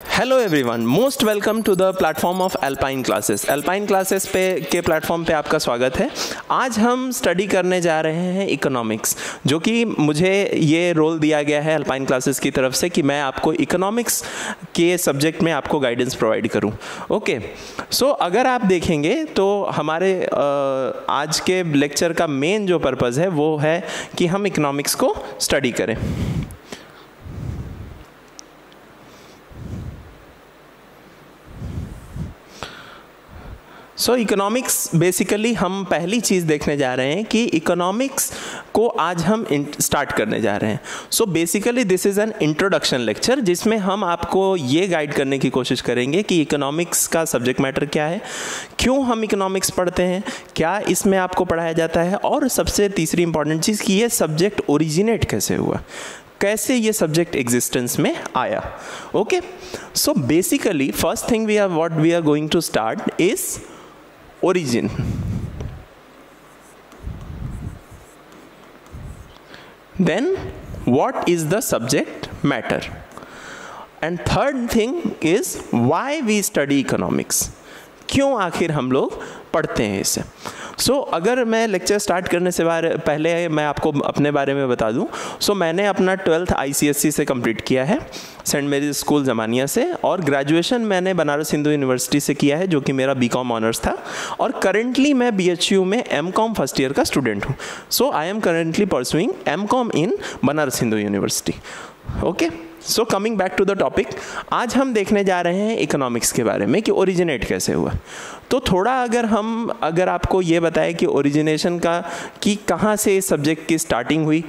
Hello everyone, most welcome to the platform of alpine classes. Alpine classes के platform पे आपका स्वागत है। आज हम स्टडी करने जा रहे हैं इकोनॉमिक्स, जो कि मुझे ये रोल दिया गया है अल्पाइन क्लासेस की तरफ से कि मैं आपको इकोनॉमिक्स के सब्जेक्ट में आपको गाइडेंस प्रोवाइड करूं। ओके, सो अगर आप देखेंगे तो हमारे आज के लेक्चर का मेन जो पर्पज़ है वो है कि हम इकोनॉमिक्स को स्टडी करें। सो इकोनॉमिक्स बेसिकली हम पहली चीज़ देखने जा रहे हैं कि इकोनॉमिक्स को आज हम स्टार्ट करने जा रहे हैं। So basically this is an introduction lecture, जिसमें हम आपको ये गाइड करने की कोशिश करेंगे कि इकोनॉमिक्स का सब्जेक्ट मैटर क्या है, क्यों हम इकोनॉमिक्स पढ़ते हैं, क्या इसमें आपको पढ़ाया जाता है, और सबसे तीसरी इंपॉर्टेंट चीज़ कि ये सब्जेक्ट ओरिजिनेट कैसे हुआ, कैसे ये सब्जेक्ट एग्जिस्टेंस में आया। Okay, so basically first thing what we are going to start is origin. Then what is the subject matter, and third thing is why we study economics, क्यों आखिर हम लोग पढ़ते हैं इसे। अगर मैं लेक्चर स्टार्ट करने से पहले मैं आपको अपने बारे में बता दूं। मैंने अपना 12th ICSE से कंप्लीट किया है, सेंट मेरीज स्कूल जमानिया से, और ग्रेजुएशन मैंने बनारस हिंदू यूनिवर्सिटी से किया है, जो कि मेरा BCom ऑनर्स था, और करेंटली मैं BHU में MCom फर्स्ट ईयर का स्टूडेंट हूँ। I am currently pursuing MCom in Banaras Hindu University. Okay, so coming back to the topic, आज हम देखने जा रहे हैं इकोनॉमिक्स के बारे में कि ओरिजिनेट कैसे हुआ। तो थोड़ा अगर आपको ये बताए कि ओरिजिनेशन का कि कहाँ से इस सब्जेक्ट की स्टार्टिंग हुई,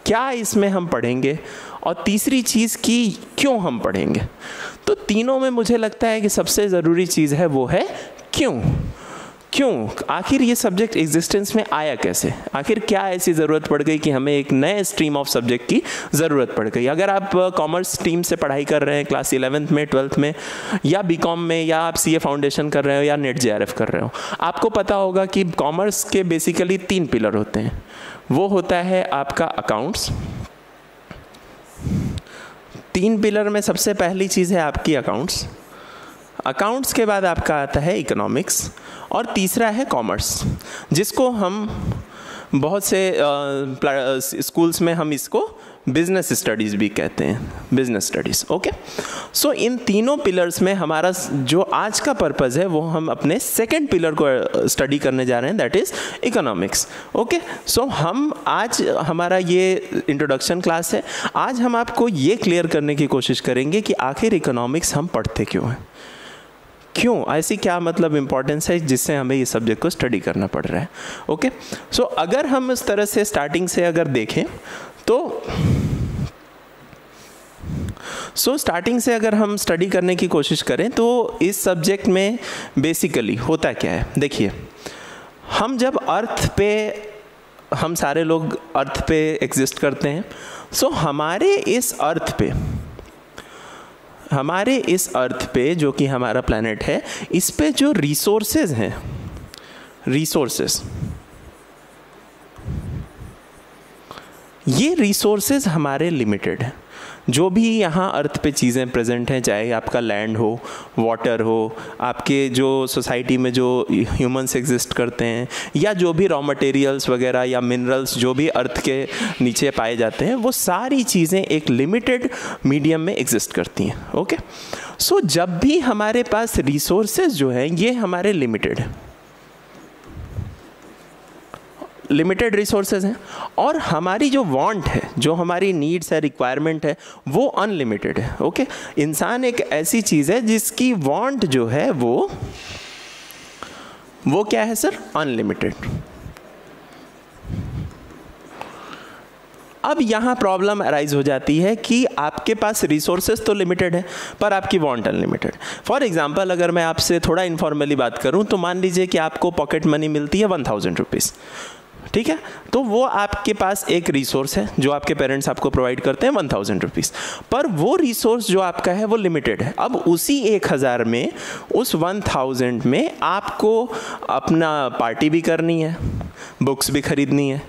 क्या इसमें हम पढ़ेंगे, और तीसरी चीज़ कि क्यों हम पढ़ेंगे, तो तीनों में मुझे लगता है कि सबसे ज़रूरी चीज़ है वो है क्यों आखिर ये सब्जेक्ट एग्जिस्टेंस में आया कैसे, आखिर क्या ऐसी ज़रूरत पड़ गई कि हमें एक नए स्ट्रीम ऑफ सब्जेक्ट की ज़रूरत पड़ गई। अगर आप कॉमर्स स्ट्रीम से पढ़ाई कर रहे हैं क्लास 11th में, 12th में, या BCom में, या आप CA फाउंडेशन कर रहे हो, या NET JRF कर रहे हो, आपको पता होगा कि कॉमर्स के बेसिकली 3 पिलर होते हैं। वो होता है आपका अकाउंट्स। 3 पिलर में सबसे पहली चीज़ है आपकी अकाउंट्स के बाद आपका आता है इकोनॉमिक्स, और तीसरा है कॉमर्स, जिसको हम बहुत से स्कूल्स में हम इसको बिजनेस स्टडीज़ भी कहते हैं, बिजनेस स्टडीज़। ओके, सो इन तीनों पिलर्स में हमारा जो आज का पर्पज़ है वो हम अपने सेकंड पिलर को स्टडी करने जा रहे हैं, दैट इज़ इकोनॉमिक्स। ओके, सो हम आज हमारा ये इंट्रोडक्शन क्लास है। आज हम आपको ये क्लियर करने की कोशिश करेंगे कि आखिर इकोनॉमिक्स हम पढ़ते क्यों हैं, क्यों ऐसी क्या मतलब इम्पोर्टेंस है जिससे हमें ये सब्जेक्ट को स्टडी करना पड़ रहा है। ओके, सो अगर हम इस तरह से स्टार्टिंग से अगर देखें तो स्टार्टिंग से अगर हम स्टडी करने की कोशिश करें तो इस सब्जेक्ट में बेसिकली होता क्या है। देखिए, हम जब हम सारे लोग अर्थ पे एग्जिस्ट करते हैं। हमारे इस अर्थ पे जो कि हमारा प्लैनेट है, इस पे जो रिसोर्सेज हैं, ये रिसोर्सेज हमारे लिमिटेड हैं। जो भी यहाँ अर्थ पे चीज़ें प्रेजेंट हैं, चाहे आपका लैंड हो, वाटर हो, आपके जो सोसाइटी में जो ह्यूमंस एग्जिस्ट करते हैं, या जो भी रॉ मटेरियल्स वगैरह या मिनरल्स जो भी अर्थ के नीचे पाए जाते हैं, वो सारी चीज़ें एक लिमिटेड मीडियम में एग्जिस्ट करती हैं। ओके, सो जब भी हमारे पास रिसोर्सेज जो हैं ये हमारे लिमिटेड रिसोर्सेज हैं, और हमारी जो वांट है, जो हमारी नीड्स है, रिक्वायरमेंट है, वो अनलिमिटेड है। ओके, इंसान एक ऐसी चीज़ है जिसकी वांट जो है वो क्या है सर, अनलिमिटेड। अब यहाँ प्रॉब्लम अराइज हो जाती है कि आपके पास रिसोर्सेज तो लिमिटेड है पर आपकी वांट अनलिमिटेड। फॉर एग्जांपल, अगर मैं आपसे थोड़ा इन्फॉर्मली बात करूँ तो मान लीजिए कि आपको पॉकेट मनी मिलती है 1000 रुपीज़, ठीक है, तो वो आपके पास एक रिसोर्स है जो आपके पेरेंट्स आपको प्रोवाइड करते हैं 1000 रुपीज़, पर वो रिसोर्स जो आपका है वो लिमिटेड है। अब उसी 1000 में, उस 1000 में आपको अपना पार्टी भी करनी है, बुक्स भी खरीदनी है,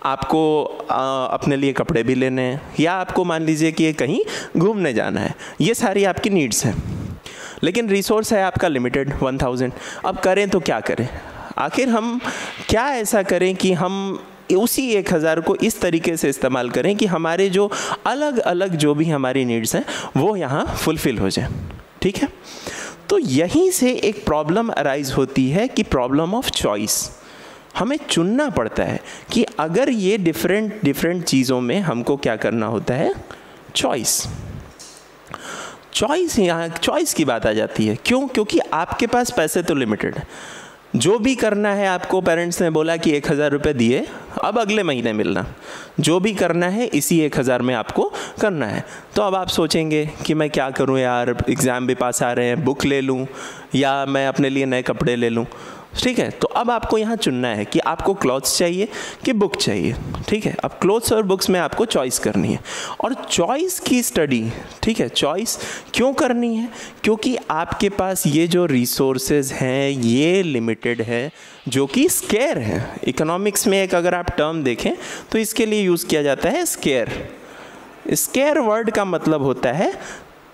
आपको अपने लिए कपड़े भी लेने हैं, या आपको मान लीजिए कि कहीं घूमने जाना है, ये सारी आपकी नीड्स हैं। लेकिन रिसोर्स है आपका लिमिटेड 1000। अब करें तो क्या करें? आखिर हम क्या ऐसा करें कि हम उसी 1000 को इस तरीके से इस्तेमाल करें कि हमारे जो अलग अलग जो भी हमारी नीड्स हैं वो यहाँ फुलफ़िल हो जाए। ठीक है, तो यहीं से एक प्रॉब्लम अराइज होती है कि प्रॉब्लम ऑफ चॉइस। हमें चुनना पड़ता है कि अगर ये डिफरेंट चीज़ों में हमको क्या करना होता है, चॉइस। यहाँ चॉइस की बात आ जाती है। क्यों? क्योंकि आपके पास पैसे तो लिमिटेड है। जो भी करना है, आपको पेरेंट्स ने बोला कि 1000 रुपये दिए, अब अगले महीने मिलना, जो भी करना है इसी 1000 में आपको करना है। तो अब आप सोचेंगे कि मैं क्या करूं यार, एग्ज़ाम भी पास आ रहे हैं, बुक ले लूं या मैं अपने लिए नए कपड़े ले लूं। ठीक है, तो अब आपको यहाँ चुनना है कि आपको क्लॉथ्स चाहिए कि बुक चाहिए। ठीक है, अब क्लॉथ्स और बुक्स में आपको चॉइस करनी है। और चॉइस की स्टडी, ठीक है, चॉइस क्यों करनी है? क्योंकि आपके पास ये जो रिसोर्सेज हैं ये लिमिटेड है, जो कि स्केयर है। इकोनॉमिक्स में एक अगर आप टर्म देखें तो इसके लिए यूज़ किया जाता है स्केयर। स्केयर वर्ड का मतलब होता है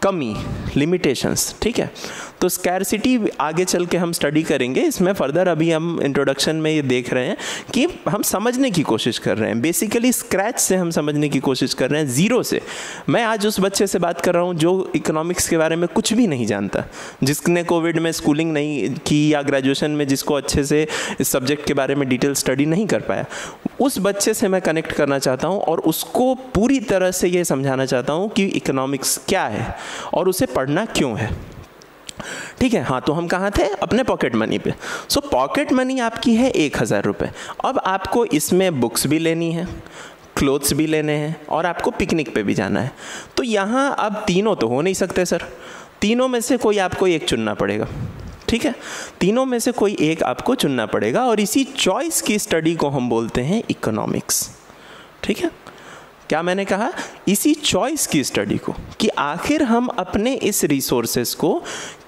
कमी, लिमिटेशंस। ठीक है, तो स्कैरसिटी आगे चल के हम स्टडी करेंगे इसमें फर्दर। अभी हम इंट्रोडक्शन में ये देख रहे हैं कि हम समझने की कोशिश कर रहे हैं, बेसिकली स्क्रैच से हम समझने की कोशिश कर रहे हैं, ज़ीरो से। मैं आज उस बच्चे से बात कर रहा हूँ जो इकोनॉमिक्स के बारे में कुछ भी नहीं जानता, जिसने कोविड में स्कूलिंग नहीं की या ग्रेजुएशन में जिसको अच्छे से इस सब्जेक्ट के बारे में डिटेल स्टडी नहीं कर पाया, उस बच्चे से मैं कनेक्ट करना चाहता हूँ और उसको पूरी तरह से ये समझाना चाहता हूँ कि इकोनॉमिक्स क्या है और उसे पढ़ना क्यों है। ठीक है, हाँ, तो हम कहाँ थे? अपने पॉकेट मनी पे। सो पॉकेट मनी आपकी है 1000 रुपये। अब आपको इसमें बुक्स भी लेनी है, क्लोथ्स भी लेने हैं और आपको पिकनिक पे भी जाना है। तो यहाँ अब तीनों तो हो नहीं सकते सर, तीनों में से कोई आपको एक चुनना पड़ेगा। ठीक है, तीनों में से कोई एक आपको चुनना पड़ेगा और इसी चॉइस की स्टडी को हम बोलते हैं इकोनॉमिक्स। ठीक है, क्या मैंने कहा? इसी चॉइस की स्टडी को, कि आखिर हम अपने इस रिसोर्सेस को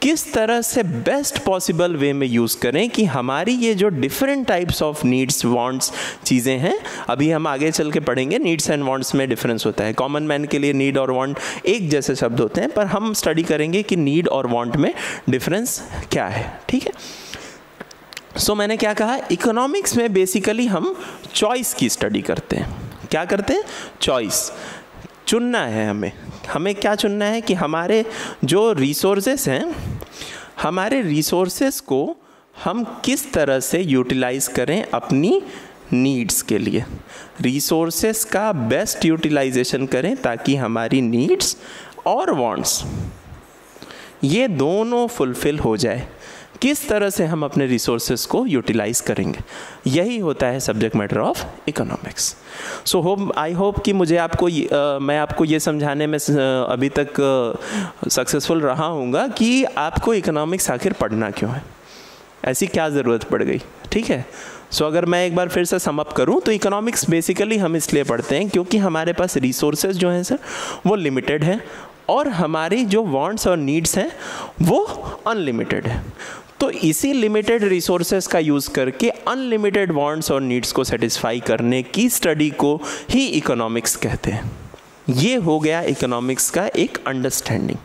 किस तरह से बेस्ट पॉसिबल वे में यूज़ करें कि हमारी ये जो different types of needs, wants चीज़ें हैं, अभी हम आगे चल के पढ़ेंगे नीड्स एंड वांट्स में डिफरेंस होता है। कॉमन मैन के लिए नीड और वांट एक जैसे शब्द होते हैं, पर हम स्टडी करेंगे कि नीड और वांट में डिफरेंस क्या है। ठीक है, सो मैंने क्या कहा? इकोनॉमिक्स में बेसिकली हम चॉइस की स्टडी करते हैं। क्या करते हैं? चॉइस। चुनना है हमें क्या चुनना है कि हमारे जो रिसोर्सेस हैं, हमारे रिसोर्सेस को हम किस तरह से यूटिलाइज करें अपनी नीड्स के लिए। रिसोर्सेस का बेस्ट यूटिलाइजेशन करें ताकि हमारी नीड्स और वांट्स ये दोनों फुलफिल हो जाए। किस तरह से हम अपने रिसोर्सेस को यूटिलाइज करेंगे, यही होता है subject matter of economics. So I hope कि मैं आपको ये समझाने में अभी तक सक्सेसफुल रहा हूँगा कि आपको इकोनॉमिक्स आखिर पढ़ना क्यों है, ऐसी क्या ज़रूरत पड़ गई। ठीक है, सो अगर मैं एक बार फिर से सम अप करूँ तो इकोनॉमिक्स बेसिकली हम इसलिए पढ़ते हैं क्योंकि हमारे पास रिसोर्सेज जो हैं सर वो लिमिटेड है और हमारी जो वांट्स और नीड्स हैं वो अनलिमिटेड है। तो इसी लिमिटेड रिसोर्सेस का यूज़ करके अनलिमिटेड वांट्स और नीड्स को सेटिस्फाई करने की स्टडी को ही इकोनॉमिक्स कहते हैं। ये हो गया इकोनॉमिक्स का एक अंडरस्टैंडिंग।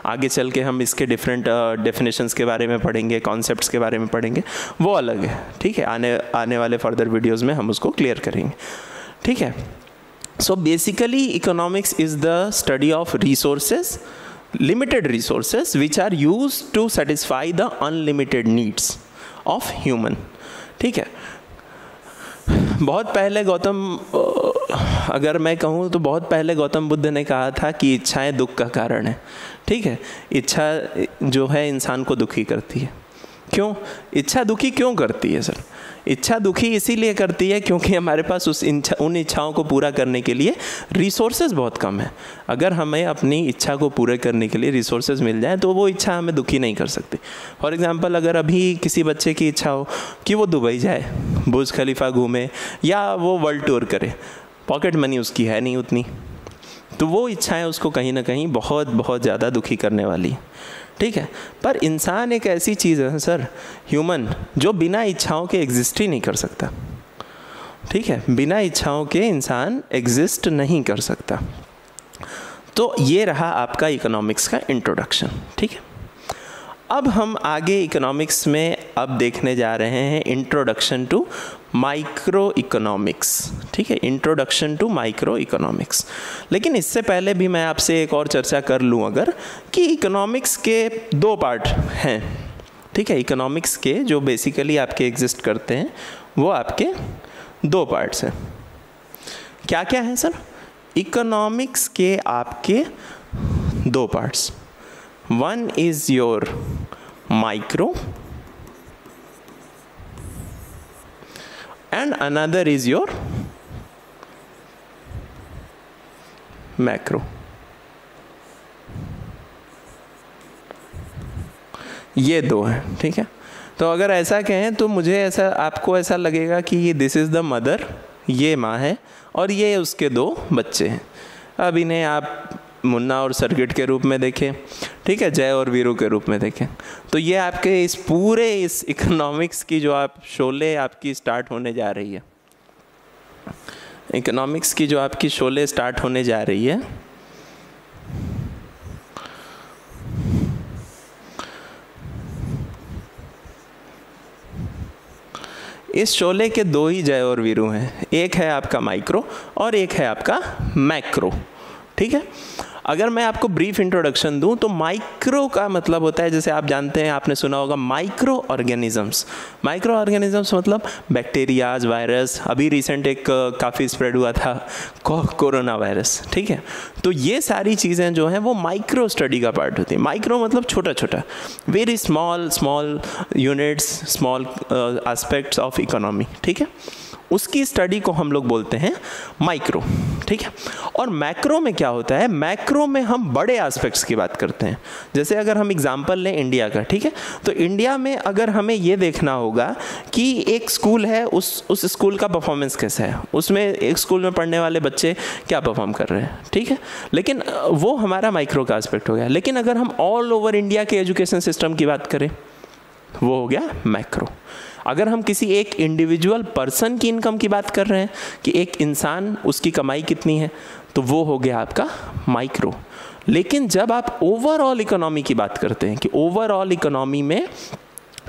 आगे चल के हम इसके डिफरेंट डेफिनेशंस के बारे में पढ़ेंगे, कॉन्सेप्ट्स के बारे में पढ़ेंगे, वो अलग है। ठीक है, आने वाले फर्दर वीडियोज़ में हम उसको क्लियर करेंगे। ठीक है, so basically economics is the study of resources, limited resources which are used to satisfy the unlimited needs of human। ठीक है, बहुत पहले अगर मैं कहूँ तो बहुत पहले गौतम बुद्ध ने कहा था कि इच्छाएं दुख का कारण है। ठीक है, इच्छा जो है इंसान को दुखी करती है। क्यों इच्छा दुखी क्यों करती है सर? इच्छा दुखी इसीलिए करती है क्योंकि हमारे पास उन इच्छाओं को पूरा करने के लिए रिसोर्सेज बहुत कम है। अगर हमें अपनी इच्छा को पूरे करने के लिए रिसोर्सेज मिल जाए तो वो इच्छा हमें दुखी नहीं कर सकती। फॉर एग्जांपल, अगर अभी किसी बच्चे की इच्छा हो कि वो दुबई जाए, बुर्ज खलीफा घूमे या वो वर्ल्ड टूर करे, पॉकेट मनी उसकी है नहीं उतनी, तो वो इच्छाएँ उसको कहीं ना कहीं बहुत बहुत ज़्यादा दुखी करने वाली। ठीक है, पर इंसान एक ऐसी चीज़ है सर, ह्यूमन, जो बिना इच्छाओं के एग्जिस्ट ही नहीं कर सकता। ठीक है, बिना इच्छाओं के इंसान एग्जिस्ट नहीं कर सकता। तो ये रहा आपका इकोनॉमिक्स का इंट्रोडक्शन। ठीक है, अब हम आगे इकोनॉमिक्स में अब देखने जा रहे हैं इंट्रोडक्शन टू माइक्रो इकोनॉमिक्स। ठीक है, इंट्रोडक्शन टू माइक्रो इकोनॉमिक्स। लेकिन इससे पहले भी मैं आपसे एक और चर्चा कर लूँ अगर, कि इकोनॉमिक्स के दो पार्ट हैं। ठीक है, इकोनॉमिक्स के जो बेसिकली आपके एग्जिस्ट करते हैं वो आपके दो पार्ट्स हैं। क्या क्या है सर? इकोनॉमिक्स के आपके दो parts, one is your micro and another is your macro. ये दो हैं। ठीक है, तो अगर ऐसा कहें तो मुझे ऐसा, आपको ऐसा लगेगा कि ये दिस इज़ द मदर, ये माँ है और ये उसके दो बच्चे हैं। अब इन्हें आप मुन्ना और सर्किट के रूप में देखें, ठीक है, जय और वीरू के रूप में देखें, तो ये आपके इस पूरे इस इकोनॉमिक्स की जो आप शोले आपकी स्टार्ट होने जा रही है, इकोनॉमिक्स की जो आपकी शोले स्टार्ट होने जा रही है, इस शोले के दो ही जय और वीरू हैं, एक है आपका माइक्रो और एक है आपका मैक्रो। ठीक है, अगर मैं आपको ब्रीफ इंट्रोडक्शन दूं तो माइक्रो का मतलब होता है, जैसे आप जानते हैं, आपने सुना होगा माइक्रो ऑर्गेनिजम्स। माइक्रो ऑर्गेनिजम्स मतलब बैक्टीरियाज, वायरस, अभी रिसेंट एक काफ़ी स्प्रेड हुआ था कोरोना वायरस। ठीक है, तो ये सारी चीज़ें जो हैं वो माइक्रो स्टडी का पार्ट होती है। माइक्रो मतलब छोटा छोटा, very small units, small aspects of economy. ठीक है, उसकी स्टडी को हम लोग बोलते हैं माइक्रो। ठीक है, और मैक्रो में क्या होता है? मैक्रो में हम बड़े एस्पेक्ट्स की बात करते हैं। जैसे अगर हम एग्जांपल लें इंडिया का, ठीक है, तो इंडिया में अगर हमें ये देखना होगा कि एक स्कूल है, उस स्कूल का परफॉर्मेंस कैसा है, उसमें एक स्कूल में पढ़ने वाले बच्चे क्या परफॉर्म कर रहे हैं। ठीक है, लेकिन वो हमारा माइक्रो का एस्पेक्ट हो गया। लेकिन अगर हम ऑल ओवर इंडिया के एजुकेशन सिस्टम की बात करें, वो हो गया मैक्रो। अगर हम किसी एक इंडिविजुअल पर्सन की इनकम की बात कर रहे हैं कि एक इंसान, उसकी कमाई कितनी है, तो वो हो गया आपका माइक्रो। लेकिन जब आप ओवरऑल इकोनॉमी की बात करते हैं कि ओवरऑल इकोनॉमी में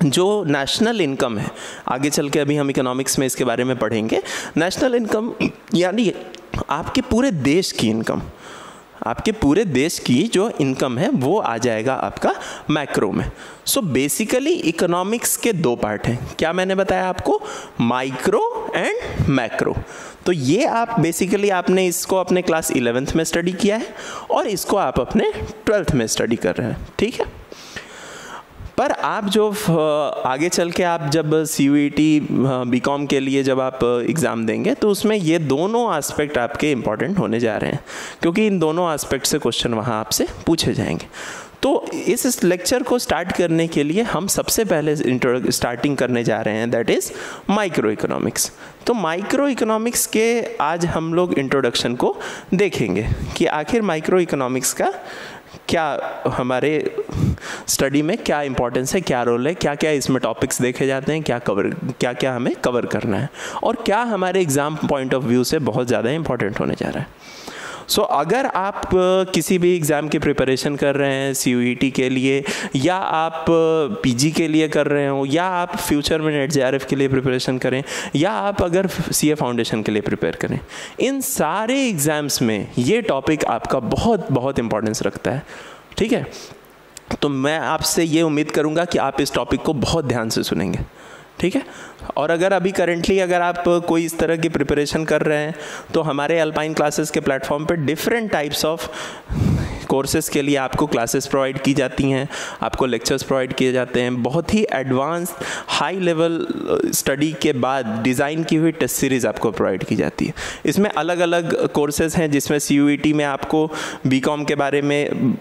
जो नेशनल इनकम है, आगे चल के अभी हम इकोनॉमिक्स में इसके बारे में पढ़ेंगे, नेशनल इनकम यानी आपके पूरे देश की इनकम, आपके पूरे देश की जो इनकम है वो आ जाएगा आपका मैक्रो में। सो बेसिकली इकोनॉमिक्स के दो पार्ट हैं। क्या मैंने बताया आपको? Micro and macro. तो ये आप बेसिकली, आपने इसको अपने क्लास 11th में स्टडी किया है और इसको आप अपने 12th में स्टडी कर रहे हैं। ठीक है, पर आप जो आगे चल के आप जब CUET BCom के लिए जब आप एग्ज़ाम देंगे तो उसमें ये दोनों एस्पेक्ट आपके इम्पॉर्टेंट होने जा रहे हैं, क्योंकि इन दोनों एस्पेक्ट से क्वेश्चन वहाँ आपसे पूछे जाएंगे। तो इस लेक्चर को स्टार्ट करने के लिए हम सबसे पहले स्टार्टिंग करने जा रहे हैं, दैट इज़ माइक्रो इकोनॉमिक्स। तो माइक्रो इकोनॉमिक्स के आज हम लोग इंट्रोडक्शन को देखेंगे कि आखिर माइक्रो इकोनॉमिक्स का क्या हमारे स्टडी में क्या इंपॉर्टेंस है, क्या रोल है, क्या क्या इसमें टॉपिक्स देखे जाते हैं, क्या क्या हमें कवर करना है और क्या हमारे एग्ज़ाम पॉइंट ऑफ व्यू से बहुत ज़्यादा इंपॉर्टेंट होने जा रहा है। सो अगर आप किसी भी एग्ज़ाम की प्रिपरेशन कर रहे हैं CUET के लिए, या आप PG के लिए कर रहे हो, या आप फ्यूचर में NET JRF के लिए प्रिपरेशन करें, या आप अगर CA फाउंडेशन के लिए प्रिपेयर करें, इन सारे एग्ज़ाम्स में ये टॉपिक आपका बहुत बहुत इंपॉर्टेंस रखता है। ठीक है, तो मैं आपसे ये उम्मीद करूँगा कि आप इस टॉपिक को बहुत ध्यान से सुनेंगे। ठीक है, और अगर अभी करेंटली अगर आप कोई इस तरह की प्रिपरेशन कर रहे हैं तो हमारे अल्पाइन क्लासेस के प्लेटफॉर्म पे डिफरेंट टाइप्स ऑफ कोर्सेज़ के लिए आपको क्लासेस प्रोवाइड की जाती हैं, आपको लेक्चर्स प्रोवाइड किए जाते हैं। बहुत ही एडवांस्ड हाई लेवल स्टडी के बाद डिज़ाइन की हुई टेस्ट सीरीज़ आपको प्रोवाइड की जाती है। इसमें अलग अलग कोर्सेज़ हैं, जिसमें CUET में आपको BCom के बारे में,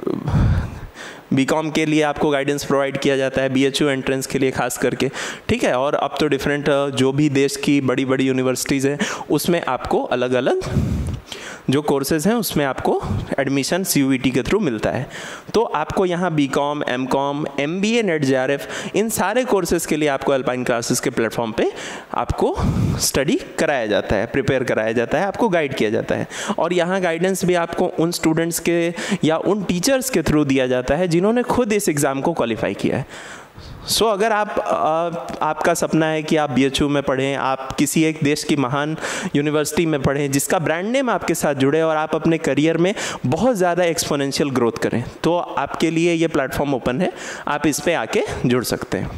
BCom के लिए आपको गाइडेंस प्रोवाइड किया जाता है, BHU एंट्रेंस के लिए खास करके। ठीक है, और अब तो डिफरेंट जो भी देश की बड़ी बड़ी यूनिवर्सिटीज़ हैं उसमें आपको अलग अलग जो कोर्सेज हैं उसमें आपको एडमिशन CUET के थ्रू मिलता है। तो आपको यहाँ BCom, MCom, MBA, NET JRF इन सारे कोर्सेज के लिए आपको अल्पाइन क्लासेस के प्लेटफॉर्म पे आपको स्टडी कराया जाता है, प्रिपेयर कराया जाता है, आपको गाइड किया जाता है। और यहाँ गाइडेंस भी आपको उन स्टूडेंट्स के या उन टीचर्स के थ्रू दिया जाता है जिन्होंने खुद इस एग्ज़ाम को क्वालिफाई किया है। सो अगर आपका सपना है कि आप BHU में पढ़ें, आप किसी एक देश की महान यूनिवर्सिटी में पढ़ें जिसका ब्रांड नेम आपके साथ जुड़े और आप अपने करियर में बहुत ज़्यादा एक्सपोनेंशियल ग्रोथ करें, तो आपके लिए ये प्लेटफॉर्म ओपन है, आप इस पे आके जुड़ सकते हैं।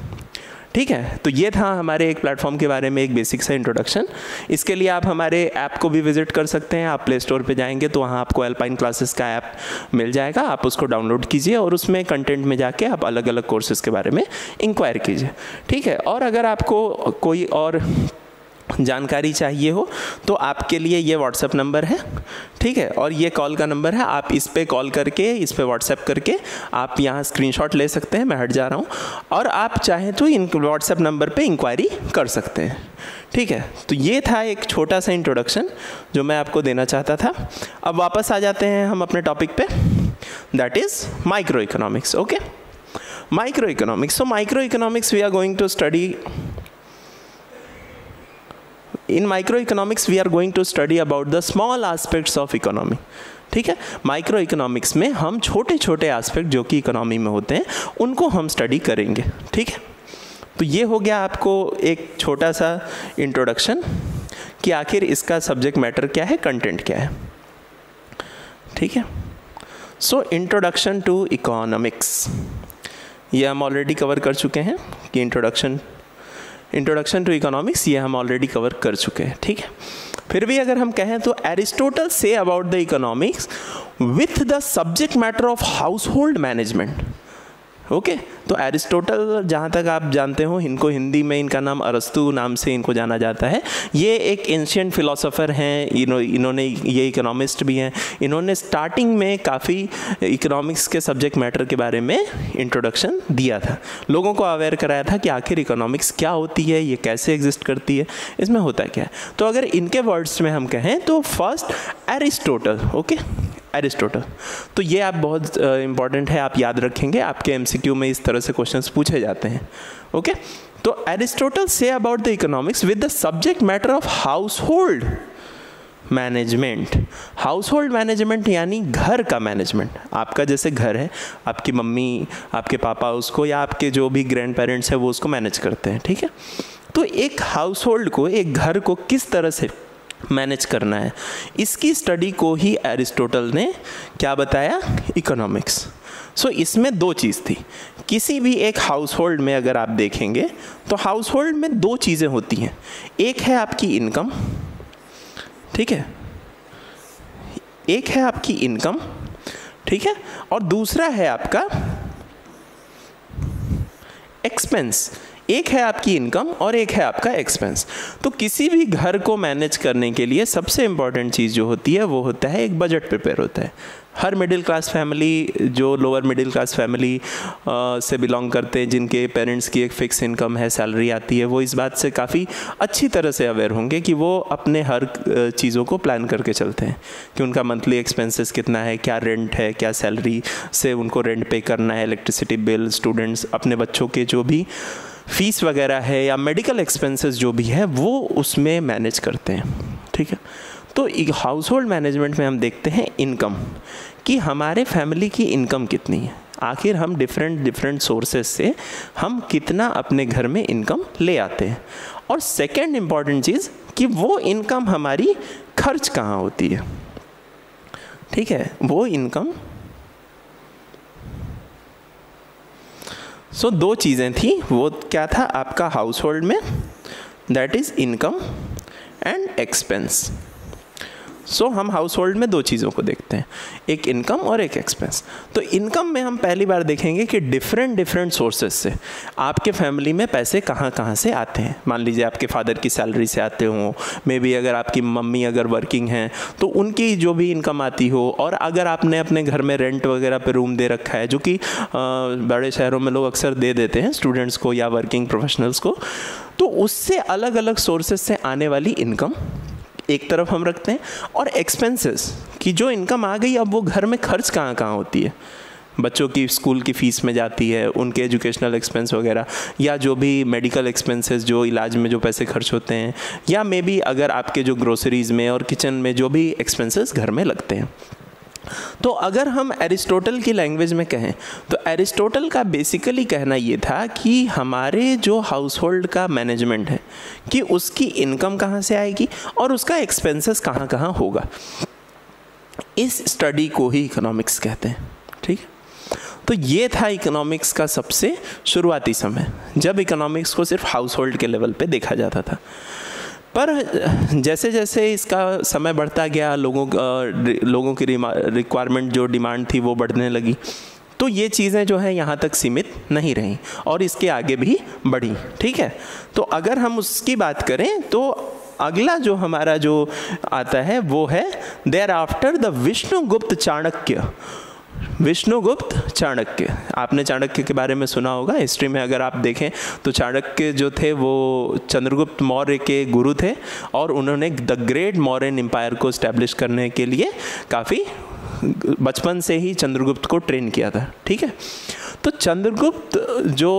ठीक है, तो ये था हमारे एक प्लेटफॉर्म के बारे में एक बेसिक सा इंट्रोडक्शन। इसके लिए आप हमारे ऐप को भी विजिट कर सकते हैं। आप प्ले स्टोर पे जाएंगे तो वहाँ आपको अल्पाइन क्लासेस का ऐप मिल जाएगा, आप उसको डाउनलोड कीजिए और उसमें कंटेंट में जाके आप अलग अलग कोर्सेज़ के बारे में इंक्वायर कीजिए। ठीक है, और अगर आपको कोई और जानकारी चाहिए हो तो आपके लिए ये व्हाट्सएप नंबर है, ठीक है, और ये कॉल का नंबर है। आप इस पे कॉल करके, इस पे व्हाट्सएप करके आप यहाँ स्क्रीनशॉट ले सकते हैं, मैं हट जा रहा हूँ, और आप चाहें तो इन व्हाट्सएप नंबर पे इंक्वायरी कर सकते हैं। ठीक है, तो ये था एक छोटा सा इंट्रोडक्शन जो मैं आपको देना चाहता था। अब वापस आ जाते हैं हम अपने टॉपिक पे, that is micro economics. Okay, micro economics. So micro economics we are going to study in microeconomics we are going to study about the small aspects of economy। ठीक है, माइक्रो इकोनॉमिक्स में हम छोटे छोटे aspect जो कि economy में होते हैं उनको हम स्टडी करेंगे। ठीक है, तो ये हो गया आपको एक छोटा सा इंट्रोडक्शन कि आखिर इसका सब्जेक्ट मैटर क्या है, कंटेंट क्या है। ठीक है, सो इंट्रोडक्शन टू इकोनॉमिक्स ये हम ऑलरेडी कवर कर चुके हैं कि इंट्रोडक्शन टू इकोनॉमिक्स ये हम ऑलरेडी कवर कर चुके हैं। ठीक है, फिर भी अगर हम कहें तो Aristotle say about the economics with the subject matter of house hold management. Okay, तो एरिस्टोटल जहाँ तक आप जानते हो, इनको हिंदी में इनका नाम अरस्तु नाम से इनको जाना जाता है। ये एक एंशियंट फिलोसोफर हैं, इन्होंने ये इकोनॉमिस्ट भी हैं। इन्होंने स्टार्टिंग में काफ़ी इकोनॉमिक्स के सब्जेक्ट मैटर के बारे में इंट्रोडक्शन दिया था, लोगों को अवेयर कराया था कि आखिर इकोनॉमिक्स क्या होती है, ये कैसे एग्जिस्ट करती है, इसमें होता क्या है। तो अगर इनके वर्ड्स में हम कहें तो फर्स्ट एरिस्टोटल। ओके, एरिस्टोटल, तो ये आप बहुत इंपॉर्टेंट है, आप याद रखेंगे, आपके MCQ में इस तरह से क्वेश्चंस पूछे जाते हैं। ओके, तो Aristotle say about the economics with the subject matter of house hold management. House hold management यानी घर का मैनेजमेंट। आपका जैसे घर है, आपकी मम्मी, आपके पापा उसको, या आपके जो भी ग्रैंड पेरेंट्स हैं वो उसको मैनेज करते हैं। ठीक है, तो एक हाउस होल्ड को, एक घर को किस तरह से मैनेज करना है, इसकी स्टडी को ही एरिस्टोटल ने क्या बताया, इकोनॉमिक्स। सो इसमें दो चीज़ थी। किसी भी एक हाउस होल्ड में अगर आप देखेंगे तो हाउस होल्ड में दो चीज़ें होती हैं, एक है आपकी इनकम, ठीक है, एक है आपकी इनकम, ठीक है, और दूसरा है आपका एक्सपेंस। एक है आपकी इनकम और एक है आपका एक्सपेंस। तो किसी भी घर को मैनेज करने के लिए सबसे इम्पॉर्टेंट चीज़ जो होती है वो होता है एक बजट प्रिपेयर होता है। हर मिडिल क्लास फैमिली, जो लोअर मिडिल क्लास फैमिली से बिलोंग करते हैं, जिनके पेरेंट्स की एक फ़िक्स इनकम है, सैलरी आती है, वो इस बात से काफ़ी अच्छी तरह से अवेयर होंगे कि वो अपने हर चीज़ों को प्लान करके चलते हैं कि उनका मंथली एक्सपेंसेस कितना है, क्या रेंट है, क्या सैलरी से उनको रेंट पे करना है, इलेक्ट्रिसिटी बिल, स्टूडेंट्स, अपने बच्चों के जो भी फीस वगैरह है या मेडिकल एक्सपेंसेस जो भी है वो उसमें मैनेज करते हैं। ठीक है, तो हाउस होल्ड मैनेजमेंट में हम देखते हैं इनकम, कि हमारे फैमिली की इनकम कितनी है, आखिर हम डिफरेंट सोर्सेस से हम कितना अपने घर में इनकम ले आते हैं। और सेकेंड इम्पॉर्टेंट चीज़ कि वो इनकम हमारी खर्च कहाँ होती है। ठीक है, वो इनकम, सो दो चीज़ें थी, वो क्या था आपका हाउस होल्ड में, that is income and expense. So हम हाउस होल्ड में दो चीज़ों को देखते हैं, एक इनकम और एक एक्सपेंस। तो इनकम में हम पहली बार देखेंगे कि डिफरेंट सोर्सेज से आपके फैमिली में पैसे कहाँ से आते हैं। मान लीजिए आपके फादर की सैलरी से आते हों, मे बी अगर आपकी मम्मी अगर वर्किंग हैं तो उनकी जो भी इनकम आती हो, और अगर आपने अपने घर में रेंट वगैरह पे रूम दे रखा है, जो कि बड़े शहरों में लोग अक्सर दे देते हैं स्टूडेंट्स को या वर्किंग प्रोफेशनल्स को, तो उससे अलग अलग सोर्सेज से आने वाली इनकम एक तरफ हम रखते हैं, और एक्सपेंसेस कि जो इनकम आ गई अब वो घर में खर्च कहाँ कहाँ होती है, बच्चों की स्कूल की फ़ीस में जाती है, उनके एजुकेशनल एक्सपेंस वगैरह, या जो भी मेडिकल एक्सपेंसेस जो इलाज में जो पैसे खर्च होते हैं, या मे बी अगर आपके जो ग्रोसरीज़ में और किचन में जो भी एक्सपेंसेस घर में लगते हैं। तो अगर हम एरिस्टोटल की लैंग्वेज में कहें तो एरिस्टोटल का बेसिकली कहना ये था कि हमारे जो हाउस होल्ड का मैनेजमेंट है कि उसकी इनकम कहाँ से आएगी और उसका एक्सपेंसेस कहाँ कहाँ होगा। इस स्टडी को ही इकोनॉमिक्स कहते हैं। ठीक है, तो ये था इकोनॉमिक्स का सबसे शुरुआती समय, जब इकोनॉमिक्स को सिर्फ हाउस होल्ड के लेवल पे देखा जाता था। पर जैसे जैसे इसका समय बढ़ता गया, लोगों की रिक्वायरमेंट जो डिमांड थी वो बढ़ने लगी, तो ये चीज़ें जो है यहाँ तक सीमित नहीं रहीं और इसके आगे भी बढ़ी। ठीक है, तो अगर हम उसकी बात करें तो अगला जो हमारा जो आता है वो है there after the Vishnugupta Chanakya. Vishnugupta Chanakya, आपने चाणक्य के बारे में सुना होगा हिस्ट्री में, अगर आप देखें तो चाणक्य जो थे वो चंद्रगुप्त मौर्य के गुरु थे और उन्होंने द ग्रेट मौर्यन एम्पायर को इस्टेब्लिश करने के लिए काफ़ी बचपन से ही चंद्रगुप्त को ट्रेन किया था। ठीक है, तो चंद्रगुप्त जो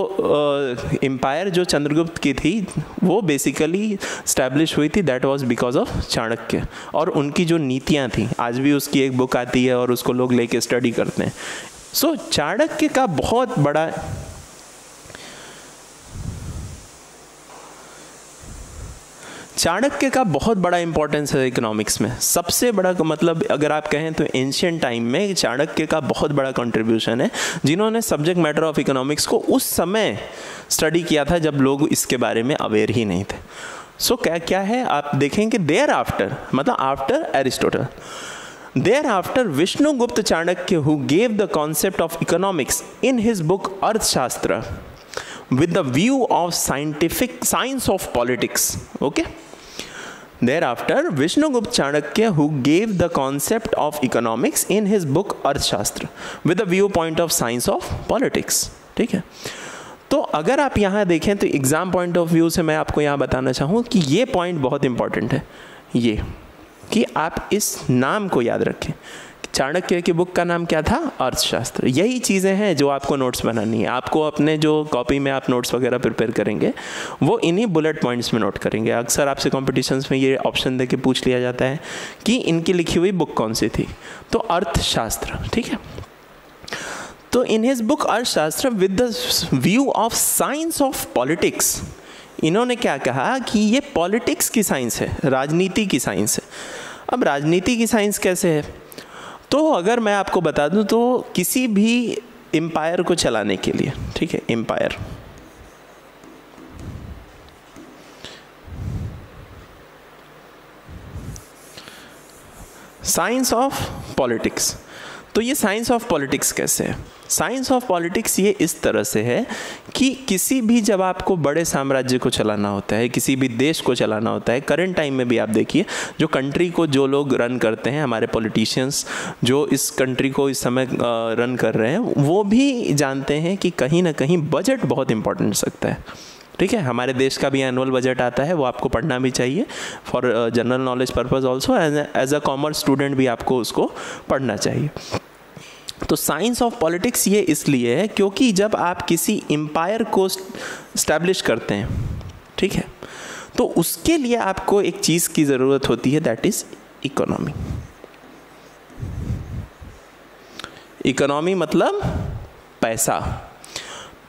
एम्पायर जो चंद्रगुप्त की थी वो बेसिकली इस्टेब्लिश हुई थी, that was because of Chanakya, और उनकी जो नीतियाँ थी, आज भी उसकी एक बुक आती है और उसको लोग लेके स्टडी करते हैं। सो चाणक्य का बहुत बड़ा इंपॉर्टेंस है इकोनॉमिक्स में। सबसे बड़ा मतलब अगर आप कहें तो एंशिएंट टाइम में चाणक्य का बहुत बड़ा कंट्रीब्यूशन है, जिन्होंने सब्जेक्ट मैटर ऑफ इकोनॉमिक्स को उस समय स्टडी किया था जब लोग इसके बारे में अवेयर ही नहीं थे। सो क्या है, आप देखेंगे देयर आफ्टर मतलब after Aristotle, thereafter Vishnugupta Chanakya who gave the concept of economics in his book अर्थशास्त्र with the view of science of politics. Okay, thereafter Vishnugupta Chanakya who gave the concept of economics in his book अर्थशास्त्र with the viewpoint of science of politics. ठीक है, तो अगर आप यहाँ देखें तो एग्जाम पॉइंट ऑफ व्यू से मैं आपको यहाँ बताना चाहूँ कि ये पॉइंट बहुत इंपॉर्टेंट है, ये कि आप इस नाम को याद रखें। चाणक्य की बुक का नाम क्या था? अर्थशास्त्र। यही चीज़ें हैं जो आपको नोट्स बनानी है। आपको अपने जो कॉपी में आप नोट्स वगैरह प्रिपेयर करेंगे वो इन्हीं बुलेट पॉइंट्स में नोट करेंगे। अक्सर आपसे कॉम्पिटिशन्स में ये ऑप्शन दे के पूछ लिया जाता है कि इनकी लिखी हुई बुक कौन सी थी, तो अर्थशास्त्र। ठीक है, तो इन हिज बुक अर्थशास्त्र with the view of science of politics, इन्होंने क्या कहा कि ये पॉलिटिक्स की साइंस है, राजनीति की साइंस है। अब राजनीति की साइंस कैसे है, तो अगर मैं आपको बता दूं तो किसी भी एम्पायर को चलाने के लिए, ठीक है, एम्पायर, साइंस ऑफ पॉलिटिक्स, तो ये साइंस ऑफ पॉलिटिक्स कैसे है? साइंस ऑफ पॉलिटिक्स ये इस तरह से है कि किसी भी जब आपको बड़े साम्राज्य को चलाना होता है, किसी भी देश को चलाना होता है, करंट टाइम में भी आप देखिए जो कंट्री को जो लोग रन करते हैं, हमारे पॉलिटिशियंस जो इस कंट्री को इस समय रन कर रहे हैं, वो भी जानते हैं कि कहीं ना कहीं बजट बहुत इंपॉर्टेंट हो सकता है। ठीक है, हमारे देश का भी एनुअल बजट आता है, वो आपको पढ़ना भी चाहिए for general knowledge purpose also, as a commerce student भी आपको उसको पढ़ना चाहिए। तो साइंस ऑफ पॉलिटिक्स ये इसलिए है क्योंकि जब आप किसी एम्पायर को स्टैब्लिश करते हैं, ठीक है, तो उसके लिए आपको एक चीज़ की ज़रूरत होती है, दैट इज़ इकोनॉमी। इकोनॉमी मतलब पैसा,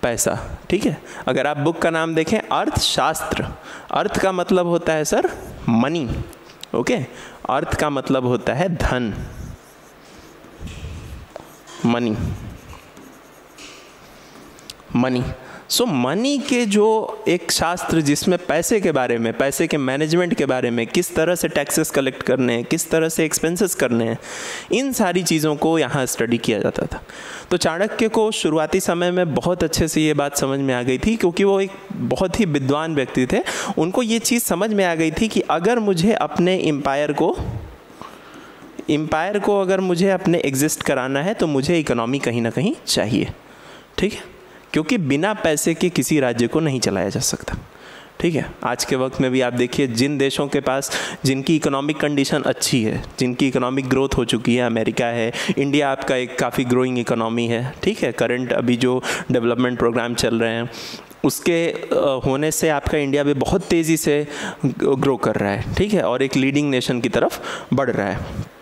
पैसा। ठीक है, अगर आप बुक का नाम देखें अर्थशास्त्र, अर्थ का मतलब होता है सर मनी, ओके, अर्थ का मतलब होता है धन, मनी, मनी। सो मनी के जो एक शास्त्र जिसमें पैसे के बारे में, पैसे के मैनेजमेंट के बारे में, किस तरह से टैक्सेस कलेक्ट करने हैं, किस तरह से एक्सपेंसेस करने हैं, इन सारी चीज़ों को यहाँ स्टडी किया जाता था। तो चाणक्य को शुरुआती समय में बहुत अच्छे से ये बात समझ में आ गई थी क्योंकि वो एक बहुत ही विद्वान व्यक्ति थे। उनको ये चीज़ समझ में आ गई थी कि अगर मुझे अपने एम्पायर को अगर मुझे अपने एग्जिस्ट कराना है तो मुझे इकोनॉमी कहीं ना कहीं चाहिए। ठीक है, क्योंकि बिना पैसे के किसी राज्य को नहीं चलाया जा सकता। ठीक है। आज के वक्त में भी आप देखिए जिन देशों के पास जिनकी इकोनॉमिक कंडीशन अच्छी है, जिनकी इकोनॉमिक ग्रोथ हो चुकी है, अमेरिका है, इंडिया आपका एक काफ़ी ग्रोइंग इकोनॉमी है, ठीक है। करंट अभी जो डेवलपमेंट प्रोग्राम चल रहे हैं उसके होने से आपका इंडिया भी बहुत तेज़ी से ग्रो कर रहा है, ठीक है, और एक लीडिंग नेशन की तरफ बढ़ रहा है।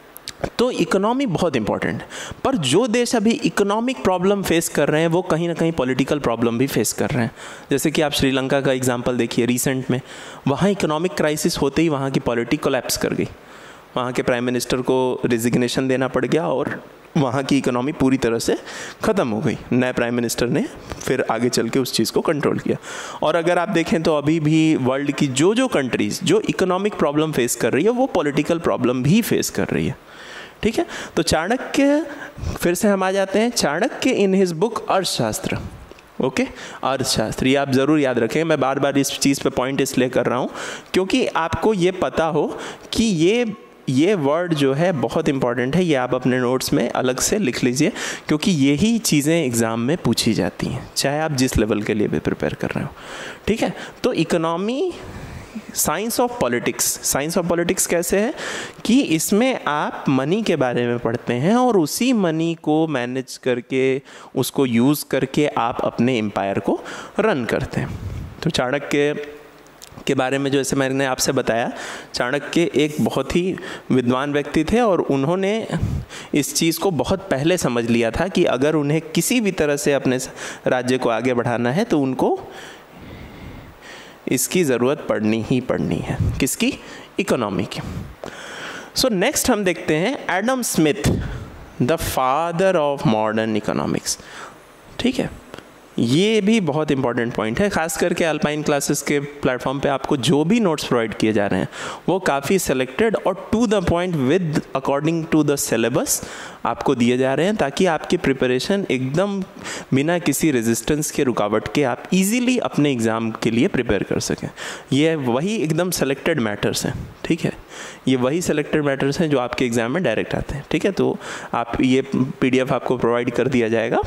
तो इकोनॉमी बहुत इंपॉर्टेंट है, पर जो देश अभी इकोनॉमिक प्रॉब्लम फेस कर रहे हैं वो कहीं ना कहीं पॉलिटिकल प्रॉब्लम भी फेस कर रहे हैं। जैसे कि आप श्रीलंका का एग्जांपल देखिए, रिसेंट में वहाँ इकोनॉमिक क्राइसिस होते ही वहाँ की पॉलिटिक कोलैप्स कर गई, वहाँ के प्राइम मिनिस्टर को रिजिग्नेशन देना पड़ गया और वहाँ की इकोनॉमी पूरी तरह से ख़त्म हो गई। नए प्राइम मिनिस्टर ने फिर आगे चल के उस चीज़ को कंट्रोल किया। और अगर आप देखें तो अभी भी वर्ल्ड की जो कंट्रीज़ जो इकोनॉमिक प्रॉब्लम फेस कर रही है वो पॉलिटिकल प्रॉब्लम भी फेस कर रही है, ठीक है। तो चाणक्य, फिर से हम आ जाते हैं चाणक्य इन हिज बुक अर्थशास्त्र, ओके, अर्थशास्त्र, ये आप ज़रूर याद रखें। मैं बार बार इस चीज़ पे पॉइंट इसलिए कर रहा हूँ क्योंकि आपको ये पता हो कि ये वर्ड जो है बहुत इंपॉर्टेंट है, ये आप अपने नोट्स में अलग से लिख लीजिए क्योंकि यही चीज़ें एग्ज़ाम में पूछी जाती हैं, चाहे आप जिस लेवल के लिए भी प्रिपेयर कर रहे हो, ठीक है। तो economy, science of politics, science of politics कैसे है कि इसमें आप मनी के बारे में पढ़ते हैं और उसी मनी को मैनेज करके उसको यूज़ करके आप अपने एम्पायर को रन करते हैं। तो चाणक्य के बारे में जैसे मैंने आपसे बताया, चाणक्य एक बहुत ही विद्वान व्यक्ति थे और उन्होंने इस चीज़ को बहुत पहले समझ लिया था कि अगर उन्हें किसी भी तरह से अपने राज्य को आगे बढ़ाना है तो उनको इसकी ज़रूरत पड़नी ही पड़नी है, किसकी? इकोनॉमी की। सो नेक्स्ट हम देखते हैं Adam Smith, the father of modern economics, ठीक है। ये भी बहुत इंपॉर्टेंट पॉइंट है, खास करके अल्पाइन क्लासेस के प्लेटफॉर्म पे आपको जो भी नोट्स प्रोवाइड किए जा रहे हैं वो काफ़ी सेलेक्टेड और to the point with according to the syllabus आपको दिए जा रहे हैं ताकि आपकी प्रिपरेशन एकदम बिना किसी रेजिस्टेंस के, रुकावट के आप इजीली अपने एग्ज़ाम के लिए प्रिपेयर कर सकें। ये वही एकदम सेलेक्टेड मैटर्स हैं, ठीक है, ये वही सेलेक्टेड मैटर्स हैं जो आपके एग्ज़ाम में डायरेक्ट आते हैं, ठीक है। तो आप ये PDF आपको प्रोवाइड कर दिया जाएगा।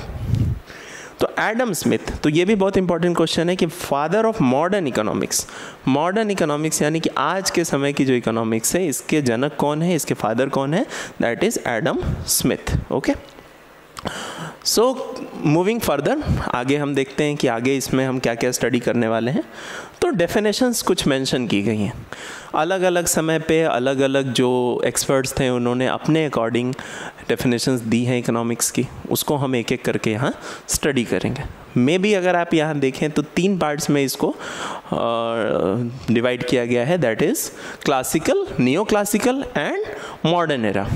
तो एडम स्मिथ, तो ये भी बहुत इंपॉर्टेंट क्वेश्चन है कि father of modern economics, modern economics यानी कि आज के समय की जो इकोनॉमिक्स है इसके जनक कौन है, इसके फादर कौन है? That is Adam Smith, okay. So moving further, आगे हम देखते हैं कि आगे इसमें हम क्या क्या स्टडी करने वाले हैं। तो डेफिनेशंस कुछ मेंशन की गई हैं, अलग अलग समय पे अलग अलग जो एक्सपर्ट्स थे उन्होंने अपने अकॉर्डिंग डेफिनेशंस दी हैं इकोनॉमिक्स की, उसको हम एक एक करके यहाँ स्टडी करेंगे। मे बी अगर आप यहाँ देखें तो 3 पार्ट्स में इसको डिवाइड किया गया है, that is classical, neo classical and modern era.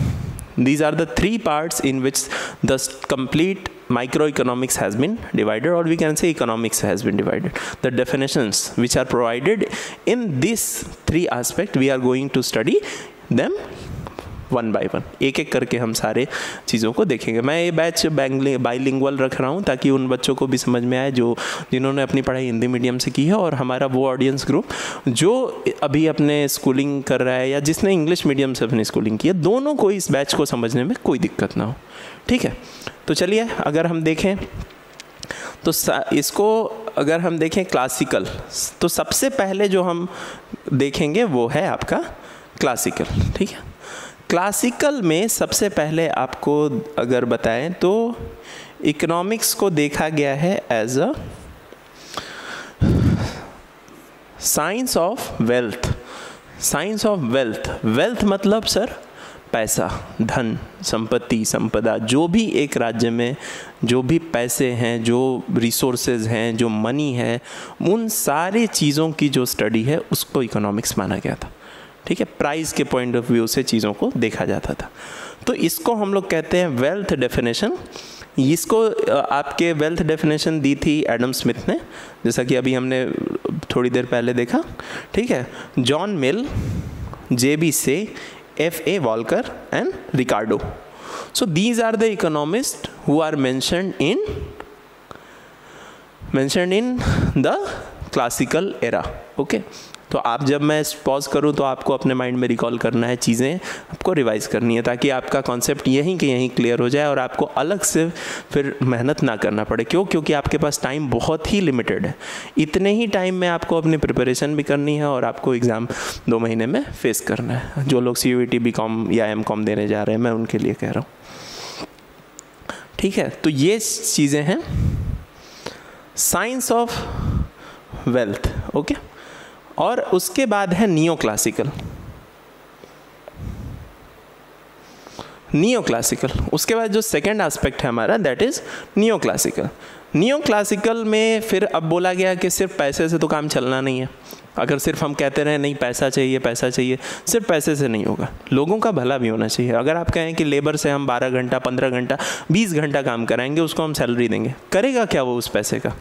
These are the 3 parts in which the complete microeconomics has been divided, or we can say economics has been divided. The definitions which are provided in these 3 aspects, we are going to study them one by one, एक एक करके हम सारे चीज़ों को देखेंगे। मैं ये बैच बाइलिंगुअल रख रहा हूँ ताकि उन बच्चों को भी समझ में आए जिन्होंने अपनी पढ़ाई हिंदी मीडियम से की है, और हमारा वो ऑडियंस ग्रुप जो अभी अपने स्कूलिंग कर रहा है या जिसने इंग्लिश मीडियम से अपनी स्कूलिंग की है, दोनों को इस बैच को समझने में कोई दिक्कत ना हो, ठीक है। तो चलिए अगर हम देखें तो इसको अगर हम देखें क्लासिकल, तो सबसे पहले जो हम देखेंगे वो है आपका क्लासिकल, ठीक है। क्लासिकल में सबसे पहले आपको अगर बताएं तो इकोनॉमिक्स को देखा गया है as a science of wealth. Science of wealth, wealth मतलब सर पैसा, धन, संपत्ति, संपदा, जो भी एक राज्य में जो भी पैसे हैं, जो रिसोर्सेज हैं, जो मनी है, उन सारी चीज़ों की जो स्टडी है उसको इकोनॉमिक्स माना गया था, ठीक है। प्राइस के पॉइंट ऑफ व्यू से चीज़ों को देखा जाता था। तो इसको हम लोग कहते हैं वेल्थ डेफिनेशन। इसको आपके वेल्थ डेफिनेशन दी थी एडम स्मिथ ने, जैसा कि अभी हमने थोड़ी देर पहले देखा, ठीक है। जॉन मिल, JB से, F.A. Walker and Ricardo. So these are the economists who are mentioned in the classical era, okay. तो आप जब मैं पॉज करूँ तो आपको अपने माइंड में रिकॉल करना है, चीज़ें आपको रिवाइज करनी है, ताकि आपका कॉन्सेप्ट यहीं के यहीं क्लियर हो जाए और आपको अलग से फिर मेहनत ना करना पड़े। क्यों? क्योंकि आपके पास टाइम बहुत ही लिमिटेड है। इतने ही टाइम में आपको अपनी प्रिपरेशन भी करनी है और आपको एग्ज़ाम 2 महीने में फेस करना है। जो लोग CUET BCom या MCom देने जा रहे हैं, मैं उनके लिए कह रहा हूँ। ठीक है, तो ये चीज़ें हैं साइंस ऑफ वेल्थ। ओके, और उसके बाद है नियो क्लासिकल। नियो क्लासिकल, उसके बाद जो सेकेंड एस्पेक्ट है हमारा, that is neo classical. Neo classical में फिर अब बोला गया कि सिर्फ पैसे से तो काम चलना नहीं है। अगर सिर्फ हम कहते रहे नहीं पैसा चाहिए पैसा चाहिए, सिर्फ पैसे से नहीं होगा, लोगों का भला भी होना चाहिए। अगर आप कहें कि लेबर से हम 12 घंटा 15 घंटा 20 घंटा काम कराएंगे, उसको हम सैलरी देंगे, करेगा क्या वो उस पैसे का?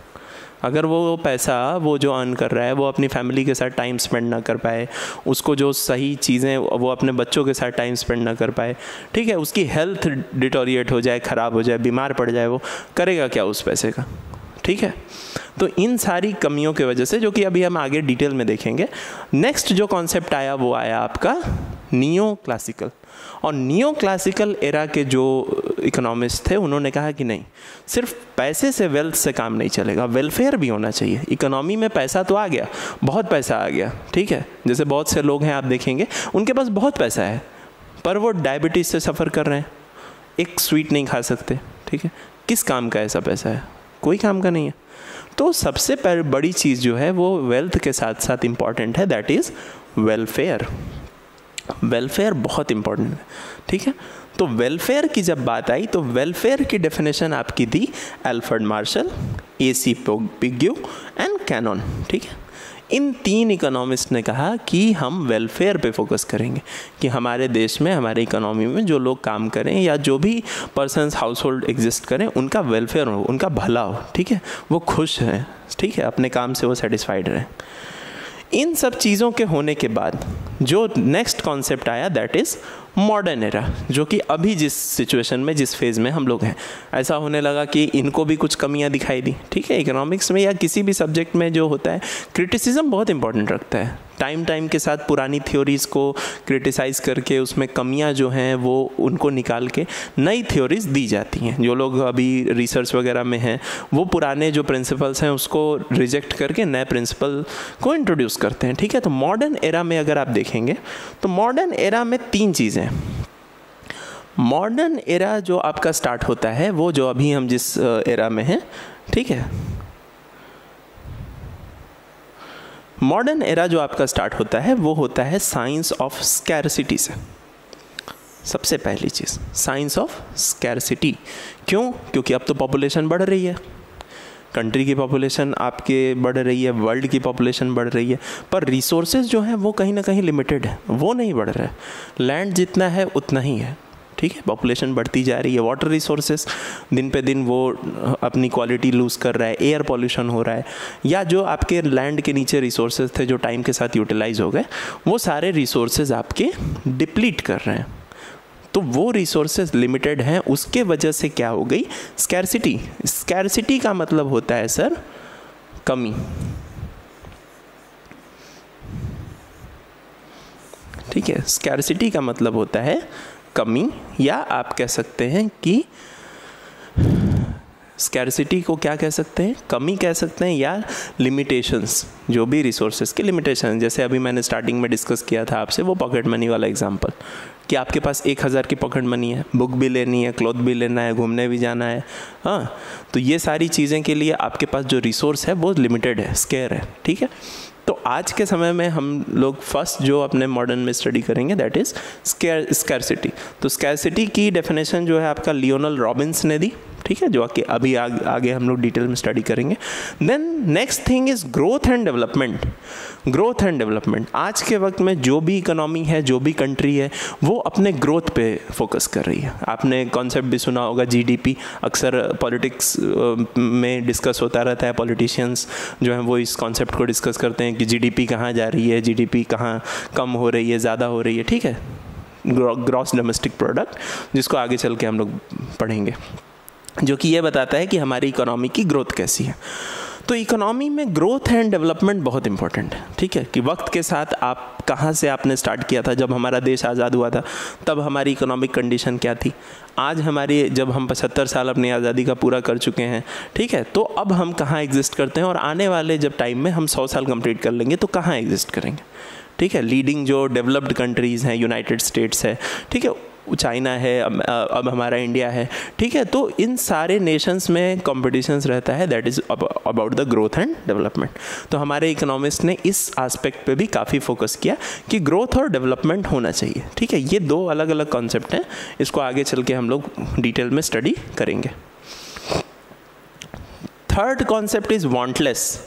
अगर वो पैसा वो जो अर्न कर रहा है वो अपनी फैमिली के साथ टाइम स्पेंड ना कर पाए, उसको जो सही चीज़ें वो अपने बच्चों के साथ टाइम स्पेंड ना कर पाए, ठीक है, उसकी हेल्थ डिटोरिएट हो जाए, ख़राब हो जाए, बीमार पड़ जाए, वो करेगा क्या उस पैसे का? ठीक है, तो इन सारी कमियों की वजह से, जो कि अभी हम आगे डिटेल में देखेंगे, नेक्स्ट जो कॉन्सेप्ट आया वो आया आपका नियो क्लासिकल। और नियो क्लासिकल एरा के जो इकोनॉमिस्ट थे उन्होंने कहा कि नहीं, सिर्फ पैसे से वेल्थ से काम नहीं चलेगा, वेलफेयर भी होना चाहिए। इकोनॉमी में पैसा तो आ गया, बहुत पैसा आ गया, ठीक है, जैसे बहुत से लोग हैं आप देखेंगे उनके पास बहुत पैसा है पर वो डायबिटीज़ से सफ़र कर रहे हैं, एक स्वीट नहीं खा सकते, ठीक है, किस काम का ऐसा पैसा है? कोई काम का नहीं है। तो सबसे बड़ी चीज़ जो है वो वेल्थ के साथ साथ इम्पॉर्टेंट है, दैट इज़ वेलफेयर। वेलफेयर बहुत इम्पॉर्टेंट है, ठीक है। तो वेलफेयर की जब बात आई तो वेलफेयर की डेफिनेशन आपकी दी Alfred Marshall, AC Pigou and Cannan, ठीक है। इन 3 इकोनॉमिस्ट ने कहा कि हम वेलफेयर पे फोकस करेंगे, कि हमारे देश में, हमारे इकोनॉमी में जो लोग काम करें या जो भी पर्सन्स हाउस होल्ड एग्जिस्ट करें, उनका वेलफेयर हो, उनका भला हो, ठीक है, वो खुश हैं, ठीक है, अपने काम से वो सेटिस्फाइड रहें। इन सब चीज़ों के होने के बाद जो नेक्स्ट कॉन्सेप्ट आया दैट इज़ मॉडर्न एरा, जो कि अभी जिस सिचुएशन में, जिस फेज़ में हम लोग हैं, ऐसा होने लगा कि इनको भी कुछ कमियां दिखाई दी, ठीक है। इकोनॉमिक्स में या किसी भी सब्जेक्ट में जो होता है, क्रिटिसिज्म बहुत इंपॉर्टेंट रखता है। टाइम के साथ पुरानी थ्योरीज़ को क्रिटिसाइज़ करके उसमें कमियां जो हैं वो उनको निकाल के नई थ्योरीज़ दी जाती हैं। जो लोग अभी रिसर्च वगैरह में हैं वो पुराने जो प्रिंसिपल्स हैं उसको रिजेक्ट करके नए प्रिंसिपल को इंट्रोड्यूस करते हैं, ठीक है। तो मॉडर्न एरा में अगर आप देखेंगे तो मॉडर्न एरा में 3 चीज़ें। मॉडर्न एरा जो आपका स्टार्ट होता है, वो जो अभी हम जिस एरा में हैं, ठीक है, मॉडर्न एरा जो आपका स्टार्ट होता है वो होता है साइंस ऑफ स्कैरसिटी से। सबसे पहली चीज़ साइंस ऑफ स्कैरसिटी। क्यों? क्योंकि अब तो पॉपुलेशन बढ़ रही है, कंट्री की पॉपुलेशन आपके बढ़ रही है, वर्ल्ड की पॉपुलेशन बढ़ रही है, पर रिसोर्सेज जो हैं वो कहीं ना कहीं लिमिटेड है, वो नहीं बढ़ रहा है। लैंड जितना है उतना ही है, ठीक है, पॉपुलेशन बढ़ती जा रही है। वाटर रिसोर्सेज दिन पे दिन वो अपनी क्वालिटी लूज़ कर रहा है, एयर पॉल्यूशन हो रहा है, या जो आपके लैंड के नीचे रिसोर्सेज थे जो टाइम के साथ यूटिलाइज हो गए, वो सारे रिसोर्सेज आपके डिप्लीट कर रहे हैं। तो वो रिसोर्सेज लिमिटेड हैं, उसके वजह से क्या हो गई? स्कैरसिटी। स्कैरसिटी का मतलब होता है सर कमी, ठीक है। स्कैरसिटी का मतलब होता है कमी, या आप कह सकते हैं कि स्कैरसिटी को क्या कह सकते हैं? कमी कह सकते हैं, या लिमिटेशंस, जो भी रिसोर्सेज के लिमिटेशन। जैसे अभी मैंने स्टार्टिंग में डिस्कस किया था आपसे वो पॉकेट मनी वाला एग्जांपल, कि आपके पास 1000 की पॉकेट मनी है, बुक भी लेनी है, क्लॉथ भी लेना है, घूमने भी जाना है, हाँ, तो ये सारी चीज़ें के लिए आपके पास जो रिसोर्स है वो लिमिटेड है, स्केयर है, ठीक है। तो आज के समय में हम लोग फर्स्ट जो अपने मॉडर्न में स्टडी करेंगे दैट इज़ स्कैरसिटी। तो स्कैरसिटी की डेफिनेशन जो है आपका लियोनल रॉबिन्स ने दी, ठीक है, जो कि अभी आगे हम लोग डिटेल में स्टडी करेंगे। Then next thing is growth and development. Growth and development, आज के वक्त में जो भी इकोनॉमी है, जो भी कंट्री है, वो अपने ग्रोथ पे फोकस कर रही है। आपने कॉन्सेप्ट भी सुना होगा GDP, अक्सर पॉलिटिक्स में डिस्कस होता रहता है, पॉलिटिशियंस जो हैं वो इस कॉन्सेप्ट को डिस्कस करते हैं कि GDP कहाँ जा रही है, GDP कहाँ कम हो रही है, ज़्यादा हो रही है, ठीक है, ग्रॉस डोमेस्टिक प्रोडक्ट, जिसको आगे चल के हम लोग पढ़ेंगे, जो कि ये बताता है कि हमारी इकोनॉमी की ग्रोथ कैसी है। तो इकोनॉमी में ग्रोथ एंड डेवलपमेंट बहुत इंपॉर्टेंट है, ठीक है, कि वक्त के साथ आप कहाँ से आपने स्टार्ट किया था, जब हमारा देश आज़ाद हुआ था तब हमारी इकोनॉमिक कंडीशन क्या थी, आज हमारी जब हम 75 साल अपनी आज़ादी का पूरा कर चुके हैं, ठीक है, तो अब हम कहाँ एग्जिस्ट करते हैं, और आने वाले जब टाइम में हम 100 साल कंप्लीट कर लेंगे तो कहाँ एग्जिस्ट करेंगे, ठीक है। लीडिंग जो डेवलप्ड कंट्रीज़ हैं, यूनाइटेड स्टेट्स है, ठीक है, चाइना है, अब हमारा इंडिया है, ठीक है, तो इन सारे नेशंस में कॉम्पिटिशन्स रहता है, that is about the growth and development. तो हमारे इकोनॉमिस्ट ने इस एस्पेक्ट पे भी काफ़ी फोकस किया कि ग्रोथ और डेवलपमेंट होना चाहिए, ठीक है। ये दो अलग अलग कॉन्सेप्ट हैं, इसको आगे चल के हम लोग डिटेल में स्टडी करेंगे। थर्ड कॉन्सेप्ट इज़ वांटलेस,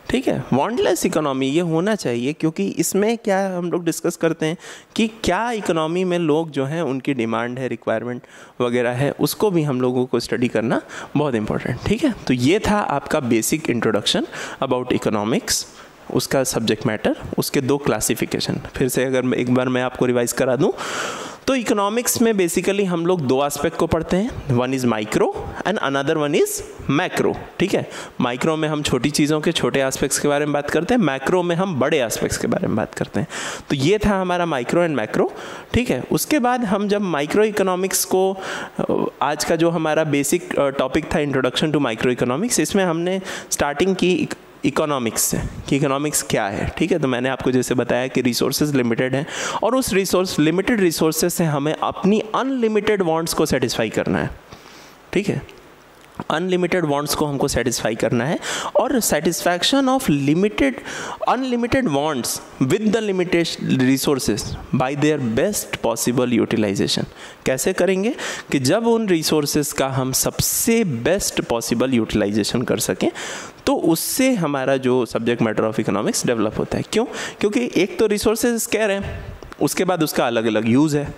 ठीक है, वांटलेस इकोनॉमी, ये होना चाहिए, क्योंकि इसमें क्या हम लोग डिस्कस करते हैं कि क्या इकोनॉमी में लोग जो हैं उनकी डिमांड है, रिक्वायरमेंट वगैरह है, उसको भी हम लोगों को स्टडी करना बहुत इंपॉर्टेंट, ठीक है। तो ये था आपका बेसिक इंट्रोडक्शन अबाउट इकोनॉमिक्स, उसका सब्जेक्ट मैटर, उसके दो क्लासिफिकेशन। फिर से अगर एक बार मैं आपको रिवाइज करा दूँ तो इकोनॉमिक्स में बेसिकली हम लोग दो एस्पेक्ट को पढ़ते हैं, one is micro and another one is macro, ठीक है। माइक्रो में हम छोटी चीज़ों के छोटे एस्पेक्ट्स के बारे में बात करते हैं, मैक्रो में हम बड़े एस्पेक्ट्स के बारे में बात करते हैं। तो ये था हमारा माइक्रो एंड मैक्रो, ठीक है। उसके बाद हम जब माइक्रो इकोनॉमिक्स को, आज का जो हमारा बेसिक टॉपिक था इंट्रोडक्शन टू माइक्रो इकोनॉमिक्स, इसमें हमने स्टार्टिंग की इकोनॉमिक्स से कि इकोनॉमिक्स क्या है, ठीक है। तो मैंने आपको जैसे बताया कि रिसोर्सेज लिमिटेड हैं और उस लिमिटेड रिसोर्सेज से हमें अपनी अनलिमिटेड वांट्स को सेटिस्फाई करना है, ठीक है। अनलिमिटेड वांट्स को हमको सेटिस्फाई करना है, और satisfaction of unlimited wants with the limited resources by their best possible utilisation. कैसे करेंगे कि जब उन रिसोर्सेज का हम सबसे बेस्ट पॉसिबल यूटिलाइजेशन कर सकें, तो उससे हमारा जो subject matter of economics develop होता है। क्यों? क्योंकि एक तो रिसोर्सेज स्केयर है, उसके बाद उसका अलग अलग यूज़ है,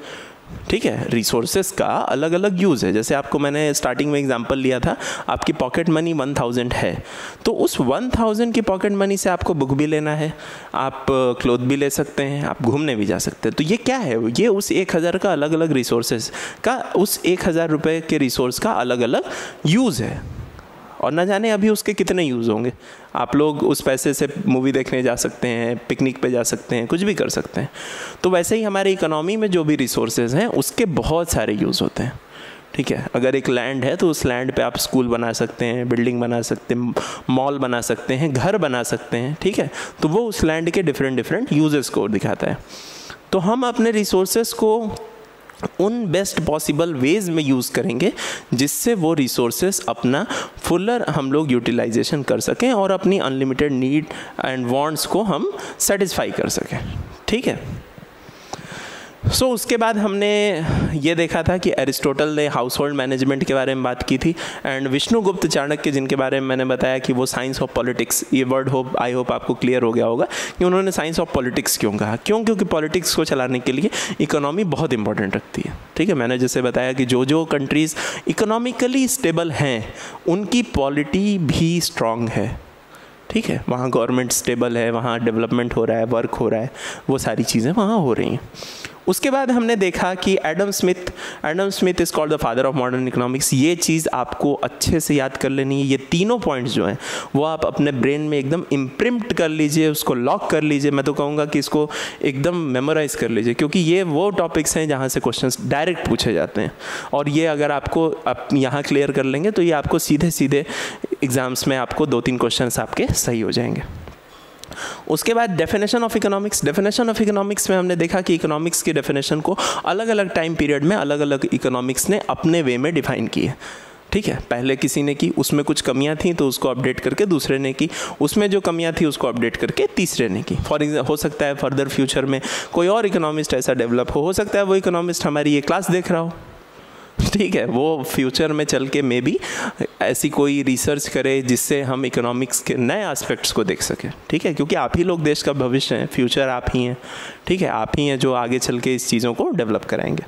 ठीक है। रिसोर्सेज का अलग अलग यूज़ है, जैसे आपको मैंने स्टार्टिंग में एग्जांपल लिया था, आपकी पॉकेट मनी 1000 है, तो उस 1000 की पॉकेट मनी से आपको बुक भी लेना है, आप क्लोथ भी ले सकते हैं, आप घूमने भी जा सकते हैं। तो ये क्या है? ये उस 1000 का अलग अलग रिसोर्सेज का, उस 1000 रुपये के रिसोर्स का अलग अलग यूज़ है, और न जाने अभी उसके कितने यूज़ होंगे। आप लोग उस पैसे से मूवी देखने जा सकते हैं, पिकनिक पे जा सकते हैं, कुछ भी कर सकते हैं। तो वैसे ही हमारे इकोनॉमी में जो भी रिसोर्सेज हैं उसके बहुत सारे यूज़ होते हैं, ठीक है। अगर एक लैंड है तो उस लैंड पे आप स्कूल बना सकते हैं, बिल्डिंग बना सकते हैं, मॉल बना सकते हैं, घर बना सकते हैं, ठीक है। तो वो उस लैंड के डिफरेंट यूजेस को दिखाता है। तो हम अपने रिसोर्सेज को उन बेस्ट पॉसिबल वेज में यूज़ करेंगे जिससे वो रिसोर्सेस अपना फुलर हम लोग यूटिलाइजेशन कर सकें और अपनी अनलिमिटेड नीड एंड वांट्स को हम सेटिस्फाई कर सकें, ठीक है। सो उसके बाद हमने ये देखा था कि एरिस्टोटल ने हाउस होल्ड मैनेजमेंट के बारे में बात की थी, एंड विष्णुगुप्त चाणक्य जिनके बारे में मैंने बताया कि वो साइंस ऑफ पॉलिटिक्स, ये वर्ड आई होप आपको क्लियर हो गया होगा कि उन्होंने साइंस ऑफ पॉलिटिक्स क्यों कहा। क्योंकि पॉलिटिक्स को चलाने के लिए इकोनॉमी बहुत इंपॉर्टेंट रखती है, ठीक है। मैंने जैसे बताया कि जो कंट्रीज़ इकोनॉमिकली स्टेबल हैं उनकी पॉलिटी भी स्ट्रांग है, ठीक है। वहाँ गवर्नमेंट स्टेबल है, वहाँ डेवलपमेंट हो रहा है, वर्क हो रहा है, वो सारी चीज़ें वहाँ हो रही हैं। उसके बाद हमने देखा कि Adam Smith is called the father of modern economics. ये चीज़ आपको अच्छे से याद कर लेनी है। ये तीनों पॉइंट्स जो हैं वो आप अपने ब्रेन में एकदम इम्प्रिंट कर लीजिए, उसको लॉक कर लीजिए। मैं तो कहूँगा कि इसको एकदम मेमोराइज कर लीजिए, क्योंकि ये वो टॉपिक्स हैं जहाँ से क्वेश्चंस डायरेक्ट पूछे जाते हैं, और ये अगर आपको आप यहाँ क्लियर कर लेंगे तो ये आपको सीधे एग्ज़ाम्स में आपको 2-3 क्वेश्चंस आपके सही हो जाएंगे। उसके बाद डेफिनेशन ऑफ इकोनॉमिक्स में हमने देखा कि इकोनॉमिक्स की डेफिनेशन को अलग अलग टाइम पीरियड में अलग अलग इकोनॉमिक्स ने अपने वे में डिफाइन की है, ठीक है। पहले किसी ने की, उसमें कुछ कमियां थी तो उसको अपडेट करके दूसरे ने की, उसमें जो कमियां थी उसको अपडेट करके तीसरे ने की। फॉर एग्जाम्पल हो सकता है फर्दर फ्यूचर में कोई और इकोनॉमिस्ट ऐसा डेवलप हो सकता है वो इकोनॉमिस्ट हमारी ये क्लास देख रहा हो, ठीक है। वो फ्यूचर में चल के मे बी ऐसी कोई रिसर्च करे जिससे हम इकोनॉमिक्स के नए एस्पेक्ट्स को देख सकें, ठीक है। क्योंकि आप ही लोग देश का भविष्य हैं, फ्यूचर आप ही हैं, ठीक है। आप ही हैं जो आगे चल के इस चीज़ों को डेवलप कराएंगे।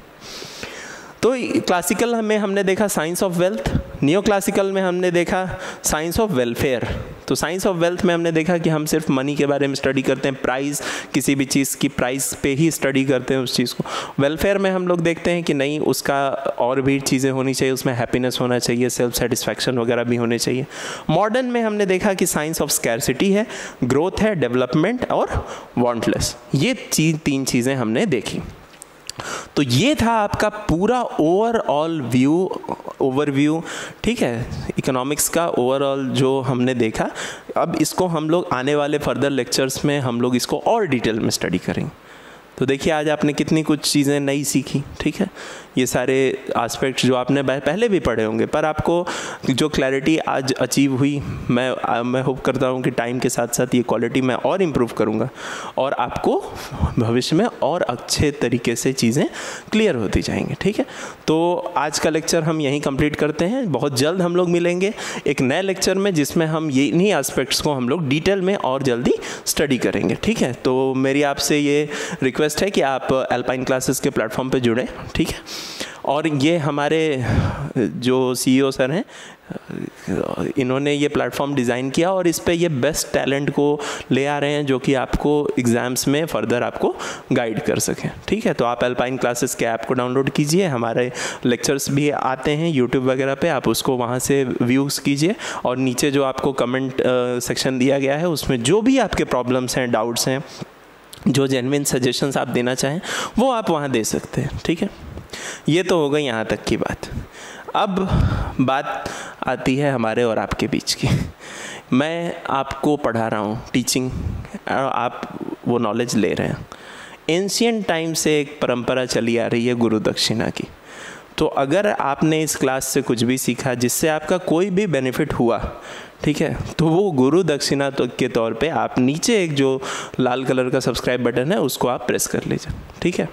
तो क्लासिकल में हमने देखा science of wealth, neo classical में हमने देखा साइंस ऑफ वेलफेयर, तो साइंस ऑफ वेल्थ में हमने देखा कि हम सिर्फ मनी के बारे में स्टडी करते हैं, प्राइस, किसी भी चीज़ की प्राइस पे ही स्टडी करते हैं उस चीज़ को। वेलफेयर में हम लोग देखते हैं कि नहीं, उसका और भी चीज़ें होनी चाहिए, उसमें हैप्पीनेस होना चाहिए, सेल्फ सेटिस्फैक्शन वगैरह भी होने चाहिए। मॉडर्न में हमने देखा कि साइंस ऑफ स्कैरसिटी है, ग्रोथ है, डेवलपमेंट और वांटलेस, ये 3 चीज़ें हमने देखी। तो ये था आपका पूरा ओवरव्यू, ठीक है, इकोनॉमिक्स का ओवरऑल जो हमने देखा। अब इसको हम लोग आने वाले फर्दर लेक्चर्स में हम लोग इसको और डिटेल में स्टडी करेंगे। तो देखिए आज आपने कितनी कुछ चीज़ें नई सीखी, ठीक है। ये सारे एस्पेक्ट्स जो आपने पहले भी पढ़े होंगे, पर आपको जो क्लैरिटी आज अचीव हुई, मैं होप करता हूँ कि टाइम के साथ साथ ये क्वालिटी मैं और इम्प्रूव करूँगा और आपको भविष्य में और अच्छे तरीके से चीज़ें क्लियर होती जाएंगी, ठीक है। तो आज का लेक्चर हम यहीं कंप्लीट करते हैं। बहुत जल्द हम लोग मिलेंगे एक नए लेक्चर में, जिसमें हम ये इन्हीं एस्पेक्ट्स को हम लोग डिटेल में और जल्दी स्टडी करेंगे, ठीक है। तो मेरी आपसे ये रिक्वेस्ट है कि आप अल्पाइन क्लासेस के प्लेटफॉर्म पे जुड़ें, ठीक है। और ये हमारे जो CEO सर हैं, इन्होंने ये प्लेटफॉर्म डिज़ाइन किया और इस पे ये बेस्ट टैलेंट को ले आ रहे हैं, जो कि आपको एग्ज़ाम्स में फर्दर आपको गाइड कर सकें, ठीक है। तो आप अल्पाइन क्लासेस के ऐप को डाउनलोड कीजिए, हमारे लेक्चर्स भी आते हैं यूट्यूब वगैरह पे, आप उसको वहाँ से व्यूज़ कीजिए और नीचे जो आपको कमेंट सेक्शन दिया गया है उसमें जो भी आपके प्रॉब्लम्स हैं, डाउट्स हैं, जो जेन्युइन सजेशंस आप देना चाहें वो आप वहाँ दे सकते हैं, ठीक है। ये तो हो गई यहाँ तक की बात। अब बात आती है हमारे और आपके बीच की। मैं आपको पढ़ा रहा हूँ, टीचिंग, आप वो नॉलेज ले रहे हैं। एंशिएंट टाइम से एक परंपरा चली आ रही है गुरु दक्षिणा की। तो अगर आपने इस क्लास से कुछ भी सीखा जिससे आपका कोई भी बेनिफिट हुआ, ठीक है, तो वो गुरु दक्षिणा के तौर पे आप नीचे एक जो लाल कलर का सब्सक्राइब बटन है उसको आप प्रेस कर लीजिए, ठीक है।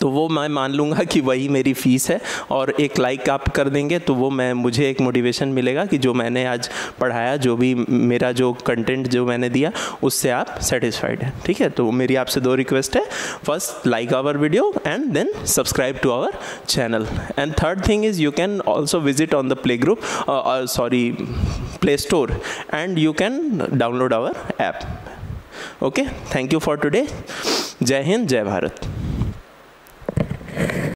तो वो मैं मान लूँगा कि वही मेरी फ़ीस है, और एक लाइक आप कर देंगे तो वो मुझे एक मोटिवेशन मिलेगा कि जो मैंने आज पढ़ाया, जो भी मेरा जो कंटेंट जो मैंने दिया उससे आप सेटिस्फाइड हैं, ठीक है। तो मेरी आपसे 2 रिक्वेस्ट है, first like our video and then subscribe to our channel, and third thing is you can also visit on the play store and you can download our app. Okay, thank you for today. जय हिंद, जय भारत।